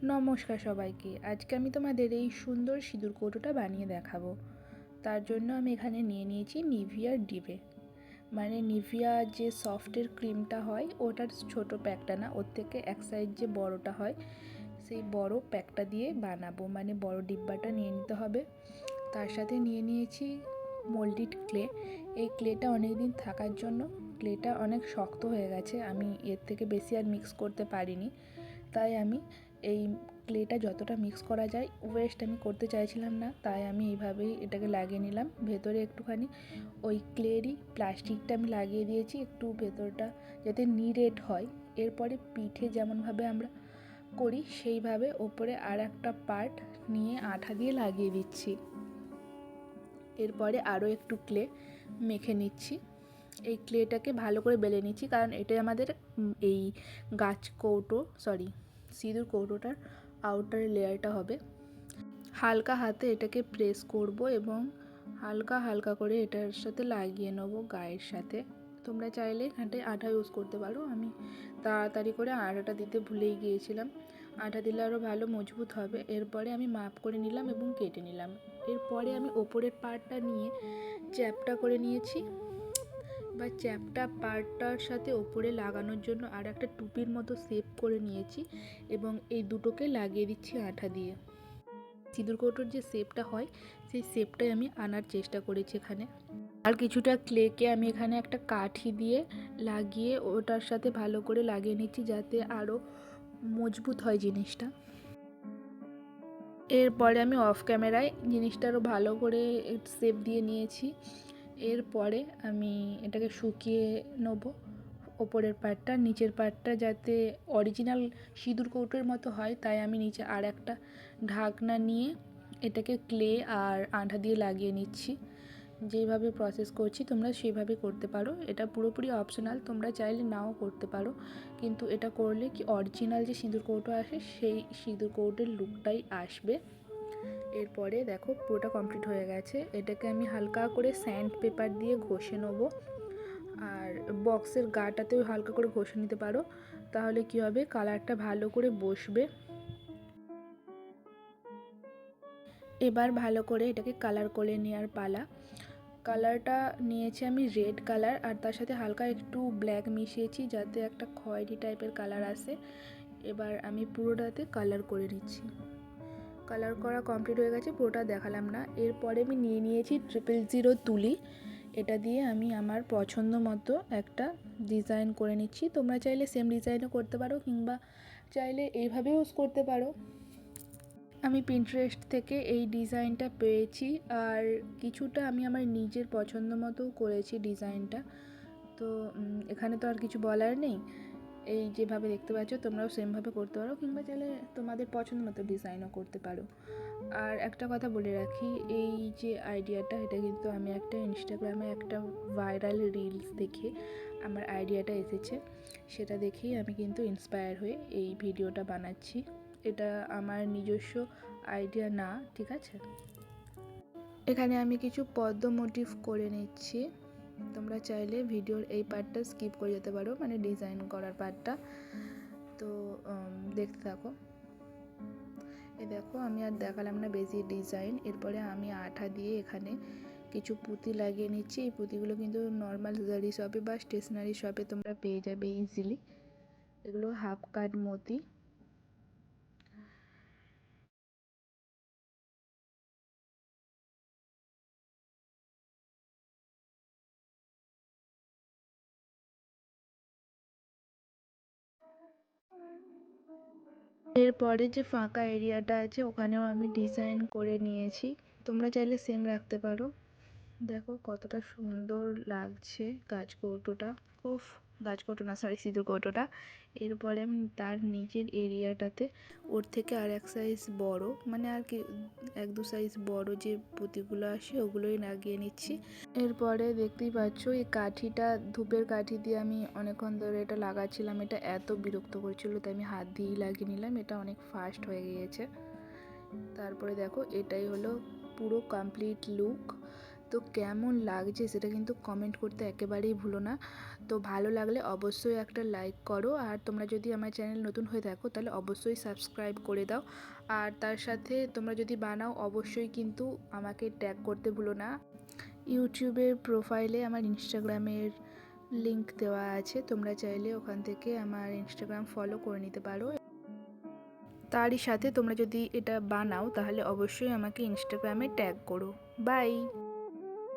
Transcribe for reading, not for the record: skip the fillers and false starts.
নমস্কার সবাইকে। আজকে আমি তোমাদের এই সুন্দর সিঁদুর কৌটোটা বানিয়ে দেখাবো। তার জন্য আমি এখানে নিয়ে নিয়েছি নিভিয়ার ডিবে, মানে নিভিয়া যে সফটের ক্রিমটা হয় ওটার ছোট প্যাকটা না, ওর থেকে এক সাইজ যে বড়টা হয় সেই বড় প্যাকটা দিয়ে বানাবো, মানে বড় ডিব্বাটা নিয়ে নিতে হবে। তার সাথে নিয়ে নিয়েছি মোল্ডেড ক্লে। এই ক্লেটা অনেক দিন থাকার জন্য ক্লেটা অনেক শক্ত হয়ে গেছে, আমি এর থেকে বেশি আর মিক্স করতে পারিনি, তাই আমি এই ক্লেটা যতটা মিক্স করা যায় ওয়েস্ট আমি করতে চাইছিলাম না, তাই আমি এইভাবেই এটাকে লাগিয়ে নিলাম। ভেতরে একটুখানি ওই ক্লেরই প্লাস্টিকটা আমি লাগিয়ে দিয়েছি একটু ভেতরটা যাতে নিরেট হয়। এরপরে পিঠে যেমনভাবে আমরা করি সেইভাবে ওপরে আর একটা পার্ট নিয়ে আঠা দিয়ে লাগিয়ে দিচ্ছি। এরপরে আরও একটু ক্লে মেখে নিচ্ছি। এই ক্লেটাকে ভালো করে বেলে নিচ্ছি, কারণ এটাই আমাদের এই সিঁদুর কৌটোটার আউটার লেয়ারটা হবে। হালকা হাতে এটাকে প্রেস করব এবং হালকা হালকা করে এটার সাথে লাগিয়ে নেবো গায়ের সাথে। তোমরা চাইলে এখানটায় আঠা ইউজ করতে পারো, আমি তাড়াতাড়ি করে আঠাটা দিতে ভুলেই গিয়েছিলাম। আঠা দিলে আরও ভালো মজবুত হবে। এরপরে আমি মাপ করে নিলাম এবং কেটে নিলাম। এরপরে আমি ওপরের পার্টটা নিয়ে চ্যাপটা করে নিয়েছি, বা চ্যাপটা পার্টটার সাথে ওপরে লাগানোর জন্য আর একটা টুপির মতো শেপ করে নিয়েছি এবং এই দুটোকে লাগিয়ে দিচ্ছি আঠা দিয়ে। সিঁদুর কৌটোর যে শেপটা হয় সেই শেপটাই আমি আনার চেষ্টা করেছি এখানে। আর কিছুটা ক্লেকে আমি এখানে একটা কাঠি দিয়ে লাগিয়ে ওটার সাথে ভালো করে লাগিয়ে নিচ্ছি যাতে আরও মজবুত হয় জিনিসটা। এরপরে আমি অফ ক্যামেরায় জিনিসটা আরও ভালো করে শেপ দিয়ে নিয়েছি। এরপরে আমি এটাকে শুকিয়ে নেবো। ওপরের পার্টটা, নিচের পার্টটা যাতে অরিজিনাল সিঁদুর কৌটোর মতো হয়, তাই আমি নিচে আর একটা ঢাকনা নিয়ে এটাকে ক্লে আর আঠা দিয়ে লাগিয়ে নিচ্ছি। যেভাবে প্রসেস করছি তোমরা সেভাবে করতে পারো, এটা পুরোপুরি অপশনাল, তোমরা চাইলে নাও করতে পারো, কিন্তু এটা করলে কি অরিজিনাল যে সিঁদুর কৌটো আসে সেই সিঁদুর কৌটোর লুকটাই আসবে। এরপরে দেখো পুরোটা কমপ্লিট হয়ে গেছে। এটাকে আমি হালকা করে স্যান্ড পেপার দিয়ে ঘষে নেবো, আর বক্সের গাটাতেও হালকা করে ঘষে নিতে পারো, তাহলে কি হবে কালারটা ভালো করে বসবে। এবার ভালো করে এটাকে কালার করে নেওয়ার পালা। কালারটা নিয়েছি আমি রেড কালার, আর তার সাথে হালকা একটু ব্ল্যাক মিশিয়েছি যাতে একটা খয়েরি টাইপের কালার আসে। এবার আমি পুরোটাতে কালার করে নিচ্ছি। কালার করা কমপ্লিট হয়ে গেছে, পুরোটা দেখালাম না। এরপরে আমি নিয়ে নিয়েছি 000 তুলি। এটা দিয়ে আমি আমার পছন্দ মতো একটা ডিজাইন করে নিচ্ছি। তোমরা চাইলে সেম ডিজাইনও করতে পারো, কিংবা চাইলে এইভাবেও ইউজ করতে পারো। আমি পিন্টারেস্ট থেকে এই ডিজাইনটা পেয়েছি, আর কিছুটা আমি আমার নিজের পছন্দ মতো করেছি ডিজাইনটা। তো এখানে তো আর কিছু বলার নেই, এই যেভাবে দেখতে পাচ্ছ তোমরাও সেমভাবে করতে পারো, কিংবা চাইলে তোমাদের পছন্দ মতো ডিজাইনও করতে পারো। আর একটা কথা বলে রাখি, এই যে আইডিয়াটা এটা কিন্তু আমি একটা ইনস্টাগ্রামে একটা ভাইরাল রিলস দেখে আমার আইডিয়াটা এসেছে, সেটা দেখেই আমি কিন্তু ইন্সপায়ার হয়ে এই ভিডিওটা বানাচ্ছি। এটা আমার নিজস্ব আইডিয়া না, ঠিক আছে। এখানে আমি কিছু পদ্ম মোটিভ করে নিচ্ছি। তোমরা চাইলে ভিডিওর এই পার্টটা স্কিপ করে যেতে পারো, মানে ডিজাইন করার পার্টটা। তো দেখতে থাকো। এই দেখো আমি আর দেখালাম না বেশি ডিজাইন। এরপরে আমি আঠা দিয়ে এখানে কিছু পুঁতি লাগিয়ে নিচ্ছি। এই পুঁতিগুলো কিন্তু নর্মাল জারি শপে বা স্টেশনারি শপে তোমরা পেয়ে যাবে ইজিলি। এগুলো হাফ কাট মতি। এরপরে যে ফাঁকা এরিয়াটা আছে ওখানেও আমি ডিজাইন করে নিয়েছি, তোমরা চাইলে সেম রাখতে পারো। দেখো কতটা সুন্দর লাগছে গাছকৌটোটা, উফ গাছকৌটো না সরি সিঁদুর কৌটোটা। এরপরে আমি তার নিচের এরিয়াটাতে ওর থেকে আর এক সাইজ বড়, মানে আর কি 1-2 সাইজ বড় যে পুঁতিগুলো আসে ওগুলোই লাগিয়ে নিচ্ছি। এরপরে দেখতেই পাচ্ছ এই কাঠিটা, ধূপের কাঠি দিয়ে আমি অনেকক্ষণ ধরে এটা লাগাচ্ছিলাম, এটা এত বিরক্ত করছিল তাই আমি হাত দিয়েই লাগিয়ে নিলাম, এটা অনেক ফাস্ট হয়ে গিয়েছে। তারপরে দেখো এটাই হলো পুরো কমপ্লিট লুক। তো কেমন লাগছে সেটা কিন্তু কমেন্ট করতে একেবারেই ভুলো না। তো ভালো লাগলে অবশ্যই একটা লাইক করো, আর তোমরা যদি আমার চ্যানেল নতুন হয়ে থাকো তাহলে অবশ্যই সাবস্ক্রাইব করে দাও। আর তার সাথে তোমরা যদি বানাও অবশ্যই কিন্তু আমাকে ট্যাগ করতে ভুলো না। ইউটিউবের প্রোফাইলে আমার ইনস্টাগ্রামের লিংক দেওয়া আছে, তোমরা চাইলে ওখান থেকে আমার ইনস্টাগ্রাম ফলো করে নিতে পারো। তারই সাথে তোমরা যদি এটা বানাও তাহলে অবশ্যই আমাকে ইনস্টাগ্রামে ট্যাগ করো। বাই।